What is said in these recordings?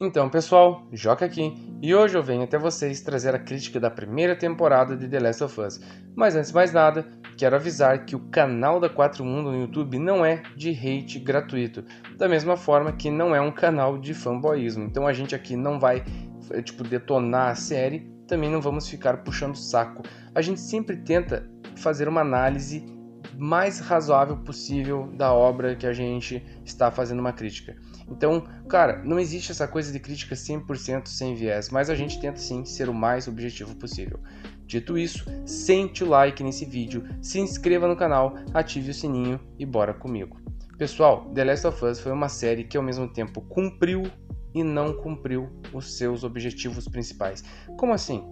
Então, pessoal, Joca aqui, e hoje eu venho até vocês trazer a crítica da primeira temporada de The Last of Us. Mas antes de mais nada, quero avisar que o canal da 4 Mundo no YouTube não é de hate gratuito, da mesma forma que não é um canal de fanboyismo. Então a gente aqui não vai, detonar a série, também não vamos ficar puxando saco. A gente sempre tenta fazer uma análise mais razoável possível da obra que a gente está fazendo uma crítica. Então, cara, não existe essa coisa de crítica 100% sem viés, mas a gente tenta sim ser o mais objetivo possível. Dito isso, sente o like nesse vídeo, se inscreva no canal, ative o sininho e bora comigo. Pessoal, The Last of Us foi uma série que ao mesmo tempo cumpriu e não cumpriu os seus objetivos principais. Como assim?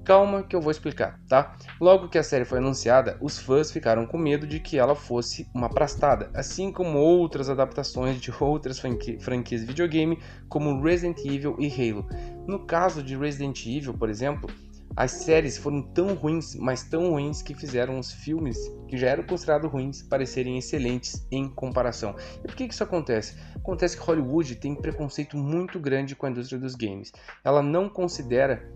Calma que eu vou explicar, tá? Logo que a série foi anunciada, os fãs ficaram com medo de que ela fosse uma prastada, assim como outras adaptações de outras franquias de videogame, como Resident Evil e Halo. No caso de Resident Evil, por exemplo, as séries foram tão ruins, mas tão ruins que fizeram os filmes, que já eram considerados ruins, parecerem excelentes em comparação. E por que isso acontece? Acontece que Hollywood tem preconceito muito grande com a indústria dos games. Ela não considera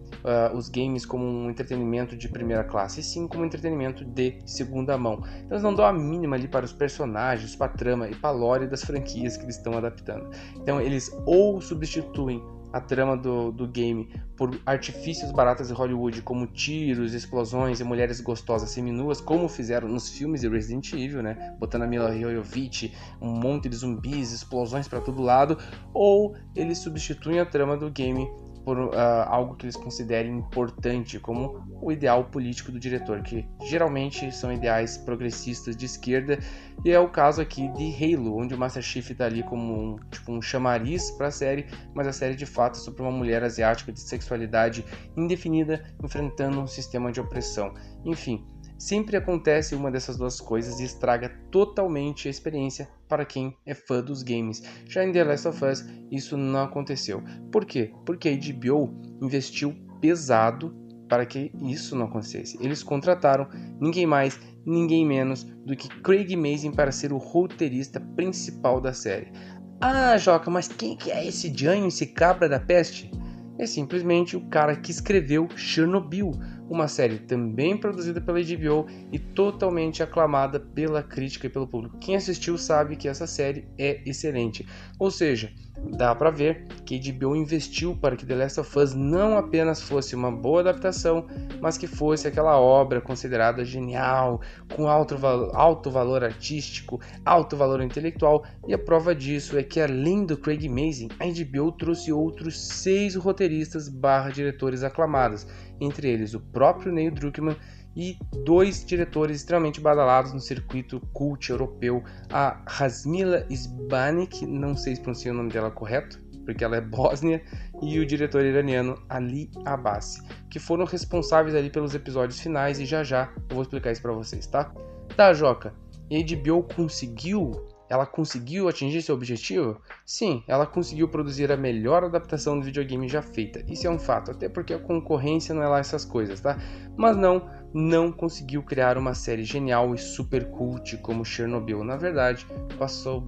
os games como um entretenimento de primeira classe, e sim como um entretenimento de segunda mão. Então eles não dão a mínima ali para os personagens, para a trama e para a lore das franquias que eles estão adaptando. Então eles ou substituem a trama do game por artifícios baratos de Hollywood, como tiros, explosões e mulheres gostosas seminuas, como fizeram nos filmes de Resident Evil, né? Botando a Milla Jovovich, um monte de zumbis, explosões para todo lado, ou eles substituem a trama do game por algo que eles considerem importante, como o ideal político do diretor, que geralmente são ideais progressistas de esquerda, e é o caso aqui de Halo, onde o Master Chief está ali como um chamariz para a série, mas a série de fato é sobre uma mulher asiática de sexualidade indefinida enfrentando um sistema de opressão. Enfim, sempre acontece uma dessas duas coisas e estraga totalmente a experiência para quem é fã dos games. Já em The Last of Us, isso não aconteceu. Por quê? Porque a HBO investiu pesado para que isso não acontecesse. Eles contrataram ninguém mais, ninguém menos do que Craig Mazin para ser o roteirista principal da série. Ah, Joca, mas quem que é esse Janho, esse cabra da peste? É simplesmente o cara que escreveu Chernobyl, uma série também produzida pela HBO e totalmente aclamada pela crítica e pelo público. Quem assistiu sabe que essa série é excelente. Ou seja, dá pra ver que a HBO investiu para que The Last of Us não apenas fosse uma boa adaptação, mas que fosse aquela obra considerada genial, com alto valor artístico, alto valor intelectual, e a prova disso é que além do Craig Mazin, a HBO trouxe outros 6 roteiristas / diretores aclamados, entre eles o próprio Neil Druckmann e 2 diretores extremamente badalados no circuito cult europeu, a Rasmila Sbanik, não sei se pronunciei o nome dela correto, porque ela é bósnia, e o diretor iraniano Ali Abbasi, que foram responsáveis ali pelos episódios finais, e já eu vou explicar isso para vocês, tá? Tá, Joca, e a HBO conseguiu atingir seu objetivo? Sim, ela conseguiu produzir a melhor adaptação do videogame já feita. Isso é um fato, até porque a concorrência não é lá essas coisas, tá? Mas não conseguiu criar uma série genial e super cult como Chernobyl. Na verdade, passou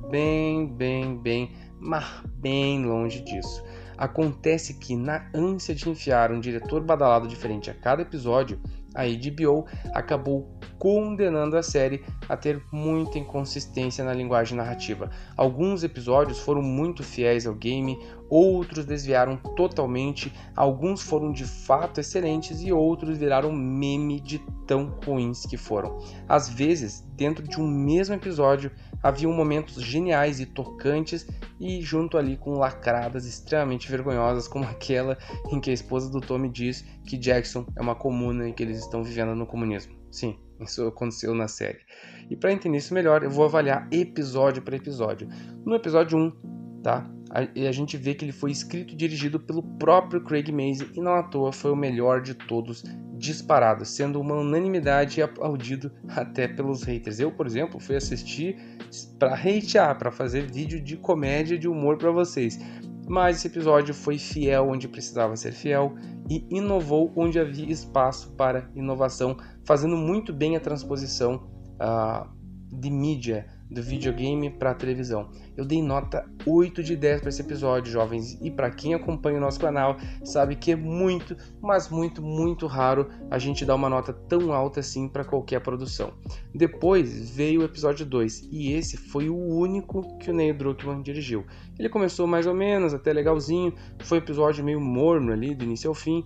mas bem longe disso. Acontece que na ânsia de enfiar um diretor badalado diferente a cada episódio, a HBO acabou condenando a série a ter muita inconsistência na linguagem narrativa. Alguns episódios foram muito fiéis ao game, outros desviaram totalmente, alguns foram de fato excelentes e outros viraram meme de tão ruins que foram. Às vezes, dentro de um mesmo episódio, haviam momentos geniais e tocantes e junto ali com lacradas extremamente vergonhosas, como aquela em que a esposa do Tommy diz que Jackson é uma comuna e que eles estão vivendo no comunismo. Sim, isso aconteceu na série. E para entender isso melhor, eu vou avaliar episódio por episódio. No episódio 1, tá? A gente vê que ele foi escrito e dirigido pelo próprio Craig Mazin e não à toa foi o melhor de todos, disparado, sendo uma unanimidade e aplaudido até pelos haters. Eu, por exemplo, fui assistir para hatear, para fazer vídeo de comédia, de humor para vocês. Mas esse episódio foi fiel onde precisava ser fiel e inovou onde havia espaço para inovação, fazendo muito bem a transposição de mídia do videogame para a televisão. Eu dei nota 8 de 10 para esse episódio, jovens, e para quem acompanha o nosso canal sabe que é muito, mas muito, muito raro a gente dar uma nota tão alta assim para qualquer produção. Depois veio o episódio 2, e esse foi o único que o Neil Druckmann dirigiu. Ele começou mais ou menos, até legalzinho, foi um episódio meio morno ali, do início ao fim,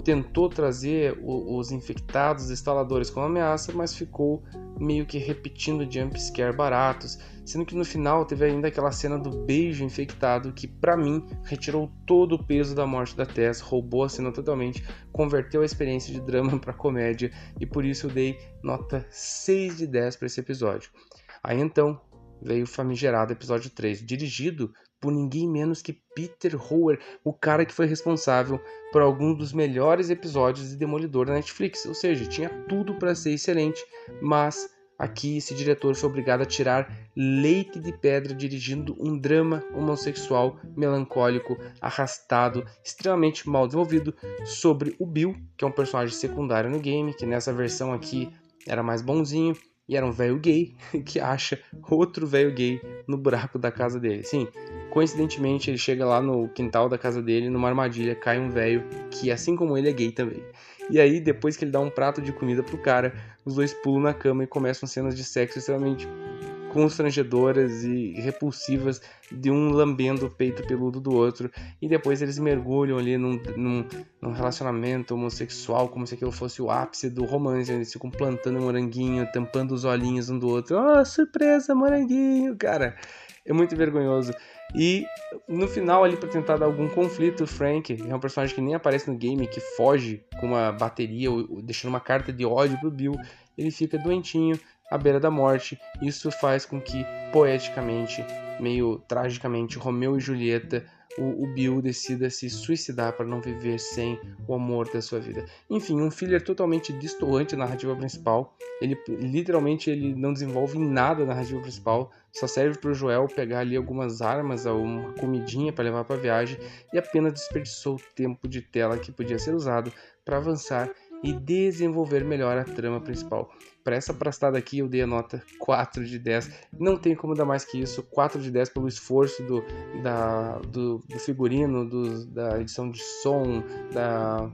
tentou trazer os infectados, os instaladores como ameaça, mas ficou meio que repetindo jumpscare baratos, sendo que no final teve ainda aquela cena do beijo infectado que pra mim retirou todo o peso da morte da Tess, roubou a cena totalmente, converteu a experiência de drama pra comédia, e por isso eu dei nota 6 de 10 para esse episódio. Aí então veio o famigerado episódio 3, dirigido por ninguém menos que Peter Hower, o cara que foi responsável por alguns dos melhores episódios de Demolidor da Netflix, ou seja, tinha tudo para ser excelente, mas aqui esse diretor foi obrigado a tirar leite de pedra dirigindo um drama homossexual melancólico, arrastado, extremamente mal desenvolvido sobre o Bill, que é um personagem secundário no game, que nessa versão aqui era mais bonzinho, e era um velho gay que acha outro velho gay no buraco da casa dele. Sim, coincidentemente ele chega lá no quintal da casa dele, numa armadilha, cai um velho que, assim como ele, é gay também. E aí, depois que ele dá um prato de comida pro cara, os dois pulam na cama e começam cenas de sexo extremamente constrangedoras e repulsivas, de um lambendo o peito peludo do outro, e depois eles mergulham ali num relacionamento homossexual, como se aquilo fosse o ápice do romance. Eles ficam plantando moranguinho, tampando os olhinhos um do outro. Oh, surpresa, moranguinho, cara, é muito vergonhoso. E no final ali, pra tentar dar algum conflito, o Frank é um personagem que nem aparece no game, que foge com uma bateria, deixando uma carta de ódio pro Bill. Ele fica doentinho, à beira da morte. Isso faz com que, poeticamente, meio tragicamente, Romeu e Julieta, o Bill decida se suicidar para não viver sem o amor da sua vida. Enfim, um filler totalmente destoante da narrativa principal. Ele literalmente não desenvolve nada a narrativa principal, só serve para o Joel pegar ali algumas armas ou uma comidinha para levar para a viagem, e apenas desperdiçou o tempo de tela que podia ser usado para avançar e desenvolver melhor a trama principal. Para essa prastada aqui eu dei a nota 4 de 10. Não tem como dar mais que isso. 4 de 10 pelo esforço do figurino, da edição de som, da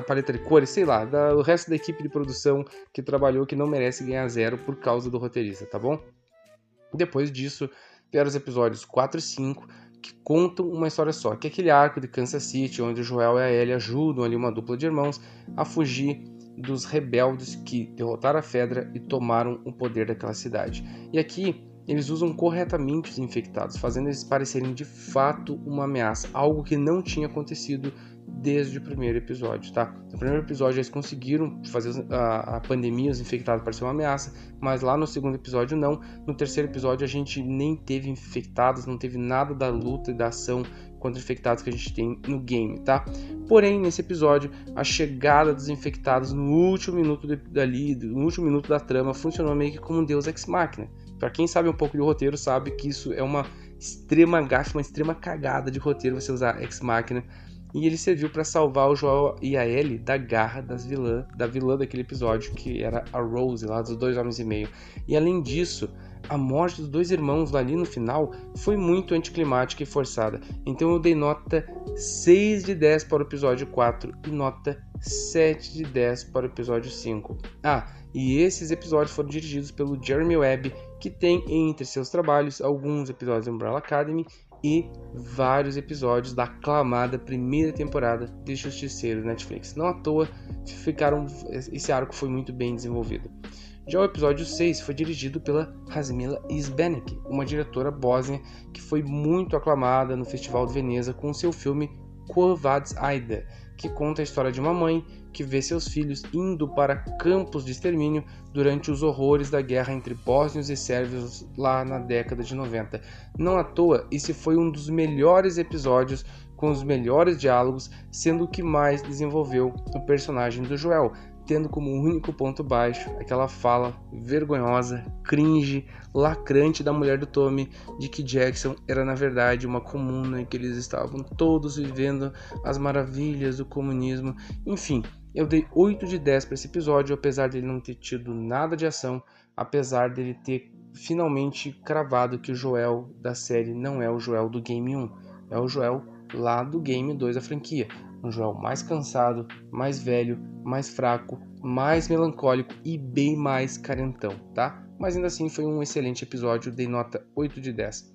paleta de cores, sei lá, do resto da equipe de produção que trabalhou, que não merece ganhar 0 por causa do roteirista, tá bom? Depois disso, vieram os episódios 4 e 5, que contam uma história só, que é aquele arco de Kansas City, onde o Joel e a Ellie ajudam ali uma dupla de irmãos a fugir dos rebeldes que derrotaram a Fedra e tomaram o poder daquela cidade. E aqui eles usam corretamente os infectados, fazendo eles parecerem de fato uma ameaça, algo que não tinha acontecido desde o primeiro episódio, tá? No primeiro episódio eles conseguiram fazer a pandemia, os infectados parecer uma ameaça, mas lá no segundo episódio não. No terceiro episódio a gente nem teve infectados, não teve nada da luta e da ação contra infectados que a gente tem no game, tá? Porém, nesse episódio, a chegada dos infectados no último minuto no último minuto da trama, funcionou meio que como um deus ex machina. Pra quem sabe um pouco de roteiro, sabe que isso é uma extrema gafe, uma extrema cagada de roteiro você usar ex machina. E ele serviu para salvar o Joel e a Ellie da garra da vilã daquele episódio, que era a Rose, lá dos 2 homens e meio. E além disso, a morte dos 2 irmãos lá ali no final foi muito anticlimática e forçada. Então eu dei nota 6 de 10 para o episódio 4 e nota 7 de 10 para o episódio 5. E esses episódios foram dirigidos pelo Jeremy Webb, que tem entre seus trabalhos alguns episódios de Umbrella Academy e vários episódios da aclamada primeira temporada de Justiceiro Netflix. Não à toa esse arco foi muito bem desenvolvido. Já o episódio 6 foi dirigido pela Jasmila Izbenek, uma diretora bósnia que foi muito aclamada no Festival de Veneza com seu filme Quo Vadis Aida, que conta a história de uma mãe que vê seus filhos indo para campos de extermínio durante os horrores da guerra entre bósnios e sérvios lá na década de 90. Não à toa, esse foi um dos melhores episódios, com os melhores diálogos, sendo o que mais desenvolveu o personagem do Joel, tendo como único ponto baixo aquela fala vergonhosa, cringe, lacrante da mulher do Tommy de que Jackson era na verdade uma comuna e que eles estavam todos vivendo as maravilhas do comunismo. Enfim, Eu dei 8 de 10 para esse episódio, apesar dele não ter tido nada de ação, apesar dele ter finalmente cravado que o Joel da série não é o Joel do Game 1, é o Joel lá do Game 2 da franquia. Um Joel mais cansado, mais velho, mais fraco, mais melancólico e bem mais carentão, tá? Mas ainda assim foi um excelente episódio, dei nota 8 de 10.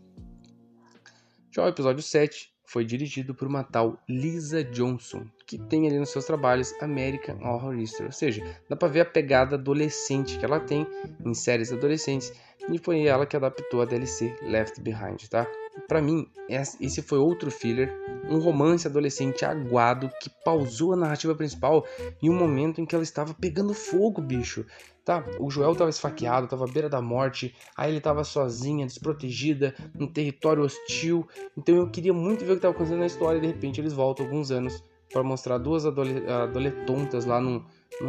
Já o episódio 7 foi dirigido por uma tal Lisa Johnson, que tem ali nos seus trabalhos American Horror Story, ou seja, dá pra ver a pegada adolescente que ela tem em séries adolescentes, e foi ela que adaptou a DLC Left Behind, tá? Pra mim, esse foi outro filler, um romance adolescente aguado que pausou a narrativa principal em um momento em que ela estava pegando fogo, bicho. Tá, o Joel estava esfaqueado, estava à beira da morte, aí ele estava sozinha, desprotegida, num território hostil. Então eu queria muito ver o que estava acontecendo na história e de repente eles voltam alguns anos para mostrar duas adoletontas lá num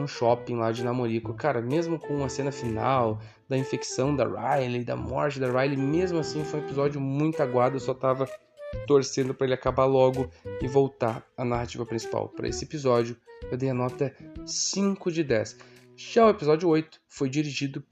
shopping lá de Namorico. Cara, mesmo com a cena final da infecção da Riley, da morte da Riley, mesmo assim foi um episódio muito aguado, eu só tava torcendo para ele acabar logo e voltar à narrativa principal. Para esse episódio eu dei a nota 5 de 10. Já o episódio 8 foi dirigido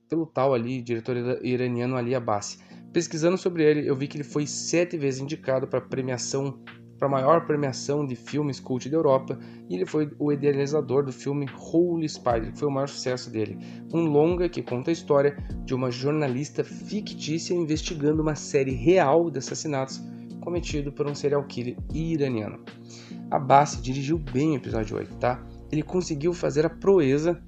pelo tal ali, diretor iraniano Ali Abbasi. Pesquisando sobre ele, eu vi que ele foi 7 vezes indicado para a maior premiação de filmes cult da Europa, e ele foi o idealizador do filme Holy Spider, que foi o maior sucesso dele. Um longa que conta a história de uma jornalista fictícia investigando uma série real de assassinatos cometido por um serial killer iraniano. Abbasi dirigiu bem o episódio 8, tá? Ele conseguiu fazer a proeza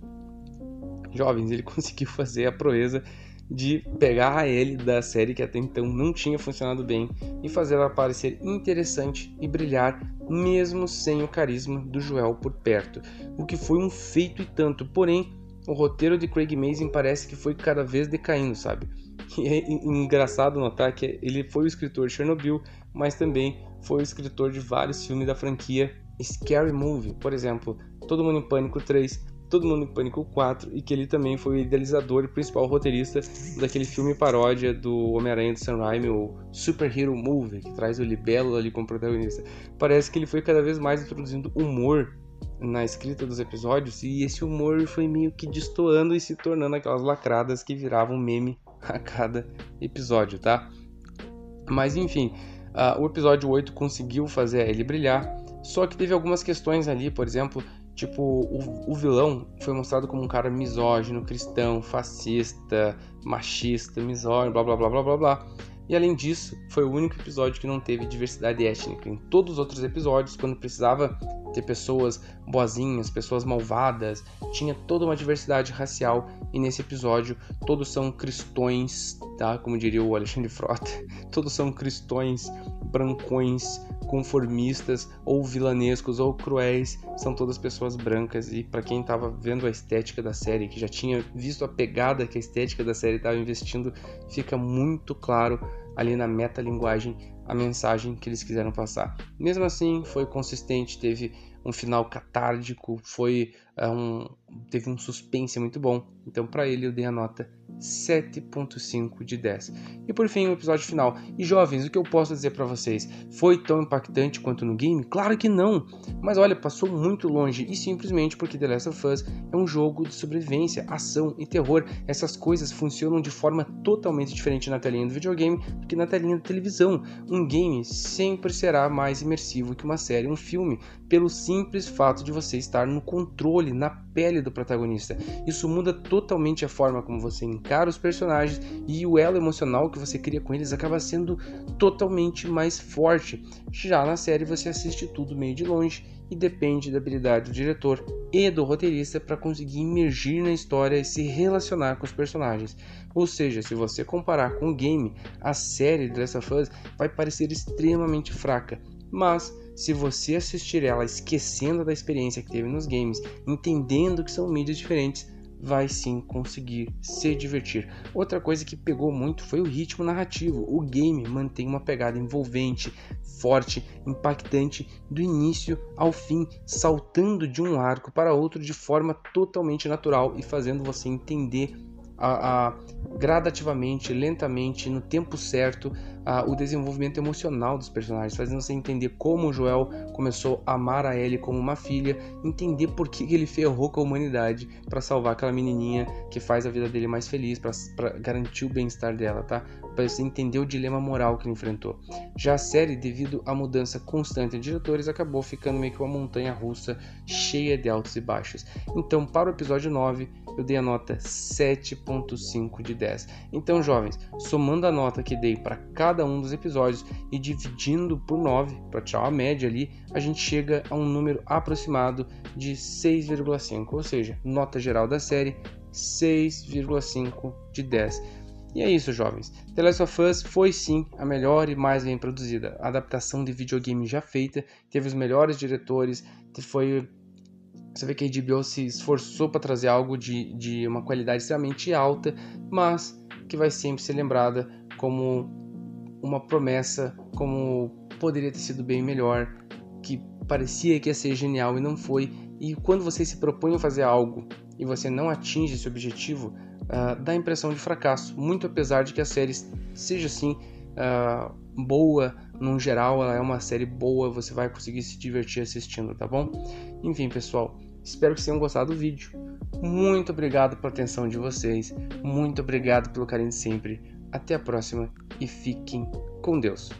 de pegar a Ellie da série que até então não tinha funcionado bem e fazer ela parecer interessante e brilhar mesmo sem o carisma do Joel por perto, o que foi um feito e tanto. Porém, o roteiro de Craig Mazin parece que foi cada vez decaindo, sabe? E é engraçado notar que ele foi o escritor de Chernobyl, mas também foi o escritor de vários filmes da franquia Scary Movie, por exemplo, Todo Mundo em Pânico 3, Todo Mundo em Pânico 4, e que ele também foi o idealizador e principal roteirista daquele filme paródia do Homem-Aranha do Sam Raimi, o Super Hero Movie, que traz o Libélula ali como protagonista. Parece que ele foi cada vez mais introduzindo humor na escrita dos episódios, e esse humor foi meio que destoando e se tornando aquelas lacradas que viravam meme a cada episódio, tá? Mas enfim, o episódio 8 conseguiu fazer ele brilhar, só que teve algumas questões ali, por exemplo, tipo, o vilão foi mostrado como um cara misógino, cristão, fascista, machista, misógino, blá blá blá blá blá blá. E além disso, foi o único episódio que não teve diversidade étnica. Em todos os outros episódios, quando precisava ter pessoas boazinhas, pessoas malvadas, tinha toda uma diversidade racial, e nesse episódio todos são cristões, tá? Como diria o Alexandre Frota, todos são cristões, brancões, conformistas, ou vilanescos, ou cruéis, são todas pessoas brancas. E para quem estava vendo a estética da série, que já tinha visto a pegada que a estética da série estava investindo, fica muito claro ali na metalinguagem a mensagem que eles quiseram passar. Mesmo assim, foi consistente, teve um final catártico, teve um suspense muito bom. Então, para ele, eu dei a nota 7.5 de 10. E por fim, o episódio final. E jovens, o que eu posso dizer para vocês? Foi tão impactante quanto no game? Claro que não! Mas olha, passou muito longe, e simplesmente porque The Last of Us é um jogo de sobrevivência, ação e terror. Essas coisas funcionam de forma totalmente diferente na telinha do videogame do que na telinha da televisão. Um game sempre será mais imersivo que uma série, um filme, pelo simples fato de você estar no controle, na pele do protagonista. Isso muda totalmente a forma como você encara os personagens, e o elo emocional que você cria com eles acaba sendo totalmente mais forte. Já na série você assiste tudo meio de longe e depende da habilidade do diretor e do roteirista para conseguir imergir na história e se relacionar com os personagens. Ou seja, se você comparar com o game, a série The Last of Us vai parecer extremamente fraca, mas se você assistir ela esquecendo da experiência que teve nos games, entendendo que são mídias diferentes, vai sim conseguir se divertir. Outra coisa que pegou muito foi o ritmo narrativo. O game mantém uma pegada envolvente, forte, impactante do início ao fim, saltando de um arco para outro de forma totalmente natural e fazendo você entender gradativamente, lentamente, no tempo certo, o desenvolvimento emocional dos personagens, fazendo você entender como o Joel começou a amar a Ellie como uma filha, entender por que ele ferrou com a humanidade para salvar aquela menininha que faz a vida dele mais feliz, para garantir o bem-estar dela, tá? Para você entender o dilema moral que ele enfrentou. Já a série, devido à mudança constante de diretores, acabou ficando meio que uma montanha russa cheia de altos e baixos. Então, para o episódio 9, eu dei a nota 7.5 de 10. Então, jovens, somando a nota que dei para cada um dos episódios e dividindo por 9, para tirar a média ali, a gente chega a um número aproximado de 6,5, ou seja, nota geral da série 6,5 de 10. E é isso, jovens. The Last of Us foi sim a melhor e mais bem produzida. A adaptação de videogame já feita, teve os melhores diretores, você vê que a HBO se esforçou para trazer algo de uma qualidade extremamente alta, mas que vai sempre ser lembrada como uma promessa, como poderia ter sido bem melhor, que parecia que ia ser genial e não foi. E quando você se propõe a fazer algo e você não atinge esse objetivo, dá a impressão de fracasso, muito apesar de que a série seja assim boa, no geral ela é uma série boa, você vai conseguir se divertir assistindo, tá bom? Enfim, pessoal, espero que vocês tenham gostado do vídeo. Muito obrigado pela atenção de vocês, muito obrigado pelo carinho de sempre. Até a próxima e fiquem com Deus.